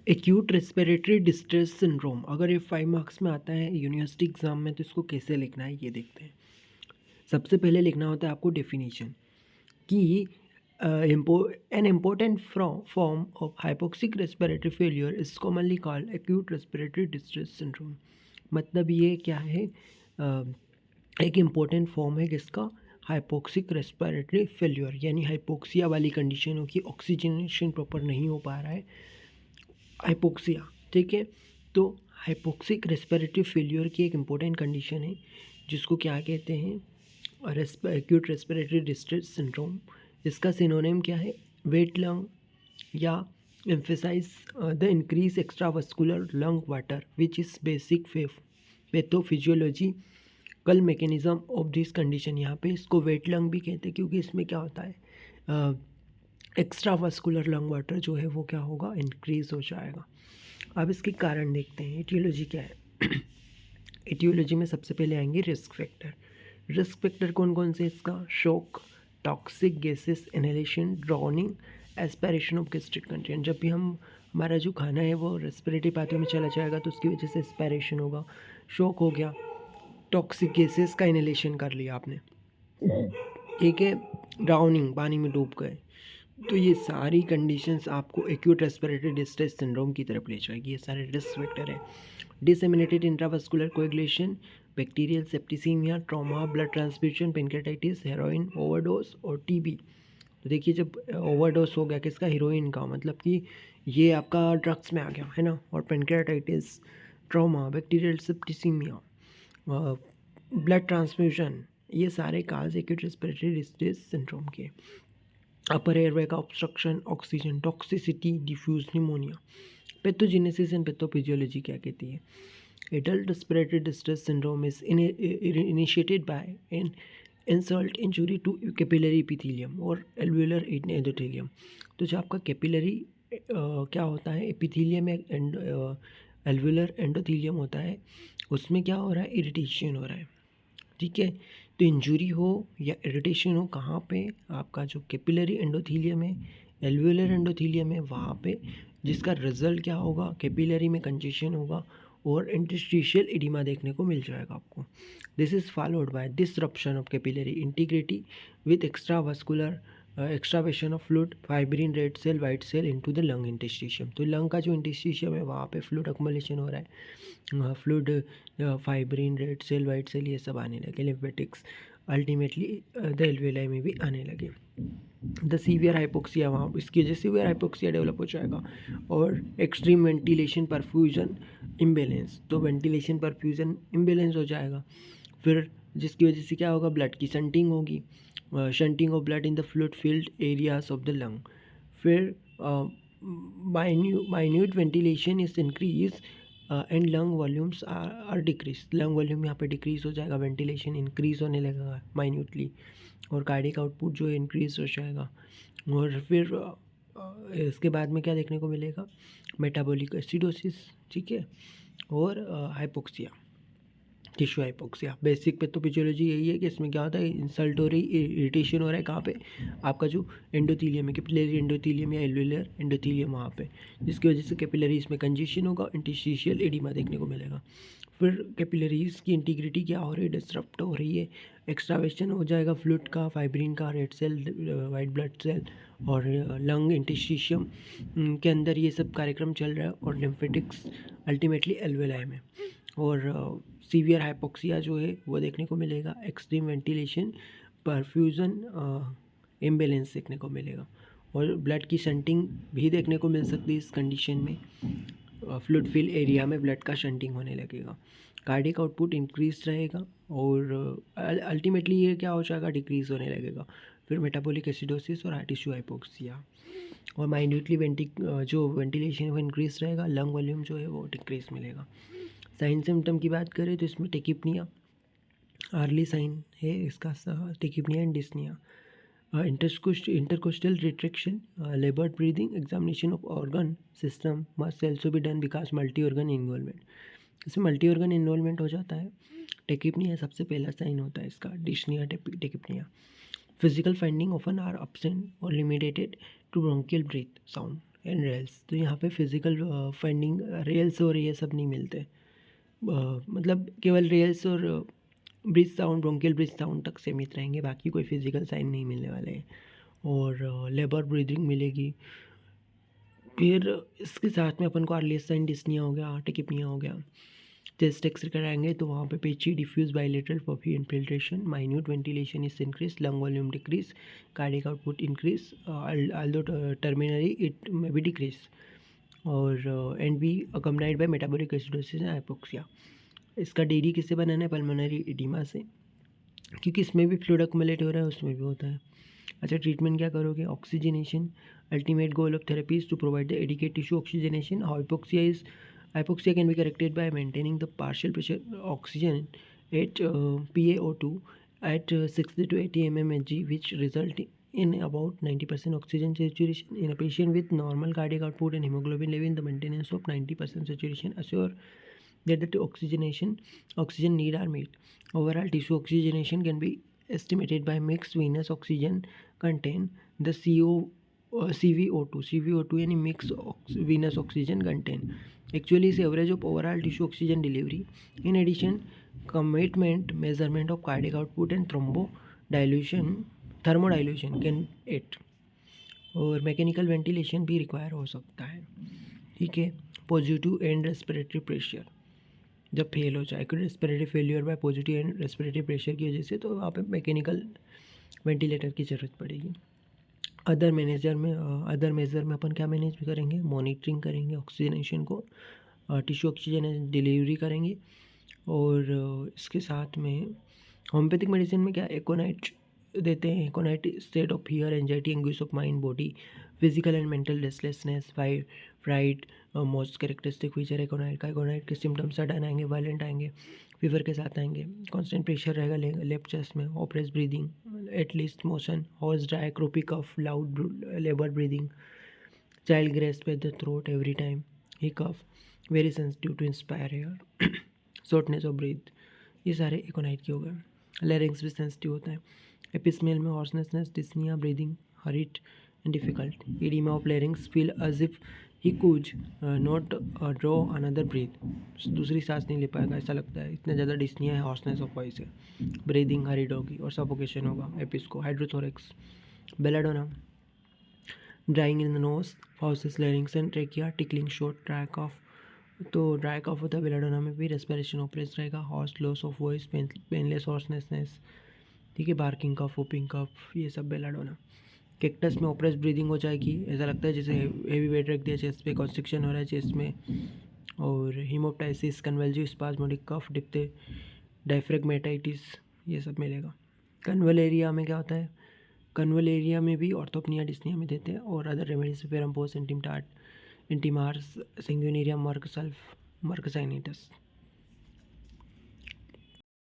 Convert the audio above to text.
Acute respiratory distress syndrome, अगर ये 5 marks में आता है यूनिवर्सिटी एग्जाम में, तो इसको कैसे लिखना है ये देखते हैं। सबसे पहले लिखना होता है आपको डेफिनेशन कि an important form of hypoxic respiratory failure is commonly called acute respiratory distress syndrome. मतलब ये क्या है, एक इम्पोर्टेंट फॉर्म है किसका, हाइपोक्सिक रेस्पिरेटरी फेलियर, यानी हाइपोक्सिया वाली कंडीशन हो कि ऑक्सीजनेशन प्रॉपर नहीं हो पा रहा है, हाइपोक्सिया। ठीक है, तो हाइपोक्सिक रेस्पिरेटरी फेलियर की एक इम्पोर्टेंट कंडीशन है जिसको क्या कहते हैं, एक्यूट रेस्पिरेटरी डिस्ट्रेस सिंड्रोम। इसका सिनोनिम क्या है, wet lung or emphasize the increase extravascular lung water which is basic pathophysiological mechanism of this condition. यहाँ पे इसको वेट लंग भी कहते हैं क्योंकि इसमें क्या होता है, एक्स्ट्रा वास्कुलर लंग वाटर जो है वो क्या होगा, इंक्रीज हो जाएगा। अब इसके कारण देखते हैं, एटियोलॉजी क्या है। एटियोलॉजी में सबसे पहले आएंगे रिस्क फैक्टर। रिस्क फैक्टर कौन कौन से, इसका shock, toxic gases inhalation, drowning, aspiration of gastric content. जब भी हमारा जो खाना है वो रेस्पिरेटरी पाथवे में चला जाएगा तो उसकी वजह से एस्पिरेशन होगा, शॉक हो गया, टॉक्सिक गैसेस का इनहेलेशन कर लिया आपने, ठीक है, ड्राउनिंग, पानी में डूब गए, तो ये सारी कंडीशंस आपको एक्यूट रेस्पिरेटरी डिस्ट्रेस सिंड्रोम की तरफ ले जाएगी। ये सारे रिस्क फैक्टर है। Disseminated intravascular coagulation, bacterial septicaemia, trauma, blood transfusion, pancreatitis, heroin overdose और टीबी। तो देखिए, जब ओवरडोज हो गया किसका, हीरोइन का, मतलब कि ये आपका ड्रग्स में आ गया है ना, और pancreatitis, trauma, bacterial septicemia, blood transfusion, ये सारे cause acute respiratory distress syndrome के। अपर एयरवे का obstruction, oxygen toxicity, diffuse pneumonia. Pathogenesis and pathophysiology क्या कहती है, adult respiratory distress syndrome is initiated by an insult injury to capillary epithelium और alveolar endothelium. तो जो आपका कैपिलरी क्या होता है, एपिथेलियम एंड एल्वेलर एंडोथेलियम होता है, उसमें क्या हो रहा है, इरिटेशन हो रहा है। ठीक है, तो इंजुरी हो या इरिटेशन हो कहाँ पे, आपका जो कैपिलरी एंडोथीलियम है, एल्वेलर एंडोथीलियम है, वहाँ पे, जिसका रिजल्ट क्या होगा, कैपिलरी में कंजेशन होगा और इंटरस्टिशियल एडिमा देखने को मिल जाएगा आपको। This is followed by disruption of capillary integrity with extravascular extravasation of fluid, fibrin, red cell, white cell into the lung interstitium. तो लंग का जो इंटरस्टिशियम है वहाँ पे फ्लूइड अक्मुलेशन हो रहा है, fluid, fibrin, red cell, white cell, ये सब आने लगे, लिम्फेटिक्स, अल्टीमेटली द एल्वेलाई में भी आने लगे। द सीवियर हाइपोक्सिया, वहाँ इसकी वजह से सीवियर हाइपोक्सिया डेवलप हो जाएगा। और एक्सट्रीम वेंटिलेशन परफ्यूजन इम्बेलेंस, तो वेंटिलेशन परफ्यूजन इम्बेलेंस हो जाएगा। फिर जिसकी वजह से क्या होगा, ब्लड की शंटिंग होगी, shunting of blood in the fluid filled areas of the lung. फिर minute ventilation is increase and lung volumes are decrease, lung volume यहाँ पे डिक्रीज हो जाएगा, वेंटिलेशन इंक्रीज होने लगेगा माइन्यूटली, और कार्डियक आउटपुट जो है इंक्रीज हो जाएगा। और फिर इसके बाद में क्या देखने को मिलेगा, मेटाबॉलिक एसिडोसिस, ठीक है, और hypoxia, tissue hypoxia. Basic pathophysiology यही है कि इसमें क्या होता है, इंसल्ट हो रही, इरिटेशन हो रहा है कहाँ पे, आपका जो एंडोथीलियम है, कैपिलरी एंडोथीलियम या एल्वेलर एंडोथीलियम वहाँ पे, जिसकी वजह से कैपिलरीज में कंजेशन होगा, इंटरस्टिशियल एडिमा देखने को मिलेगा। फिर कैपिलरीज की इंटीग्रिटी क्या हो रही है, डिस्टर्ब हो रही है, एक्स्ट्रावेशन हो जाएगा फ्लूइड का, फाइब्रिन का, red cell, white blood cell, और लंग इंटरस्टिशियम के अंदर ये सब कार्यक्रम चल रहा है, और लिम्फेटिक्स अल्टीमेटली एल्वेलाई में। और सीवियर हाइपोक्सिया जो है वो देखने को मिलेगा, एक्सट्रीम वेंटिलेशन परफ्यूजन इम्बेलेंस देखने को मिलेगा, और ब्लड की शंटिंग भी देखने को मिल सकती है इस कंडीशन में, फ्लूइड फिल एरिया में ब्लड का शंटिंग होने लगेगा, कार्डियक आउटपुट इंक्रीज रहेगा, और अल्टीमेटली ये क्या हो जाएगा, डिक्रीज होने लगेगा। फिर मेटाबॉलिक एसिडोसिस और टिश्यू हाइपोक्सिया, और माइन्यूटली जो वेंटिलेशन है वो इंक्रीज रहेगा, लंग वॉल्यूम जो है वो डिक्रीज मिलेगा। साइन सिम्टम की बात करें तो इसमें टेकिपनिया अर्ली साइन है इसका, tachypnea and dyspnea, intercostal retraction, labored breathing, examination of organ system must also be done because multi-organ involvement, इसमें मल्टी ऑर्गन इन्वॉल्वमेंट हो जाता है। टेकिपनिया सबसे पहला साइन होता है इसका, dyspnea tachypnea. Physical finding often are absent और limited to bronchial breath sound, and rales. तो यहाँ पे फिजिकल फाइंडिंग रेल्स और ये सब नहीं मिलते, मतलब केवल रेल्स और bridge sound, bronchial bridge sound तक सीमित रहेंगे, बाकी कोई फिजिकल साइन नहीं मिलने वाले हैं। और लेबर ब्रीदिंग मिलेगी। फिर इसके साथ में अपन को आर्लियस साइन डिस्निया हो गया, आर्टिकिपनिया हो गया। चेस्ट एक्सरे कराएंगे तो वहाँ पे patchy diffuse bilateral puffy infiltration, minute ventilation is increase, lung volume decrease, cardiac output increase, although terminally it may be decrease, और and be accompanied by metabolic acidosis and hypoxia. इसका डेरी किससे बनाना है? पल्मोनरी एडिमा से, क्योंकि इसमें भी फ्लूइड अक्युमुलेट हो रहा है, उसमें भी होता है। अच्छा, ट्रीटमेंट क्या करोगे? Oxygenation. Ultimate goal of therapy is to provide the adequate tissue oxygenation. Hypoxia can be corrected by maintaining the partial pressure oxygen at PaO2 at 60 to 80 mmHg, which result in about 90% oxygen saturation. In a patient with normal cardiac output and hemoglobin level, the maintenance of 90% saturation assure that the oxygen need are met. Overall tissue oxygenation can be estimated by mixed venous oxygen content, the CVO2 यानी mix venous oxygen content. Actually is average of overall tissue oxygen delivery. In addition, commitment measurement of cardiac output and thermodilution can aid, और mechanical ventilation भी require हो सकता है। ठीक है। Positive and respiratory pressure जब fail हो जाए, respiratory failure bye positive and respiratory pressure की वजह से, तो वहाँ पे मैकेनिकल वेंटिलेटर की ज़रूरत पड़ेगी। अदर मेजर में अपन क्या मैनेज भी करेंगे? मॉनिटरिंग करेंगे ऑक्सीजनेशन को, टिश्यू ऑक्सीजन डिलीवरी करेंगे, और इसके साथ में होम्योपैथिक मेडिसिन में क्या एकोनाइट देते हैं। Aconite state of fear, anxiety, anguish of mind, body, physical and mental restlessness, fright most characteristic feature aconite का। एकोनाइट के सिम्टम्स सडन आएंगे, वायलेंट आएंगे, फीवर के साथ आएंगे, कांस्टेंट प्रेशर रहेगा लेफ्ट चेस्ट में, oppress breathing, at least motion, hoarse dry, croupy cough, loud labour breathing, child grasp at the throat every time he cough, very sensitive to inspire air, shortness of breath, ये सारे एकोनाइट के हो गए। लैरिंग्स भी sensitive होता है। Apis mel में hoarseness, dyspnoea, breathing hurried and difficult, oedema of larynx, feel as if he could not draw another breath, दूसरी सांस नहीं ले पाएगा ऐसा लगता है, इतना ज़्यादा डिस्निया है, हॉर्सनेस ऑफ वॉइस है, ब्रीदिंग हरिड होगी और सफोकेशन होगा। एपिस्को, hydrothorax, belladonna, drying in the nose, fauces, larynx and trachea, tickling, short, dry cough. तो ड्राई कफ होता है बेलाडोना में भी, रेस्पिरेशन ऑपरेस रहेगा, hoarse, loss of voice, painless hoarseness, ठीक है, बार्किंग कफ, ओपिंग कफ, ये सब बेलाडोना। कैक्टस में ऑपरेस ब्रीदिंग हो जाएगी, ऐसा लगता है जैसे हेवी वेट रख दिया चेस्ट पे, कॉन्स्ट्रिक्शन हो रहा है चेस्ट में, और हीमोप्टाइसिस, कन्वल्जिव स्पाज्मोडिक कफ, डिप्थे, डायफ्रेगमेटाइटिस, ये सब मिलेगा। कन्वलेरिया में क्या होता है? कन्वलेरिया में भी ऑर्थोपनिया डिस्निया में देते हैं, और अदर रेमेडीज फेरम्पोस, एंटीमार्स, सिंग्यूनेरिया, मर्क सल्फ, मर्कसाइनेटस।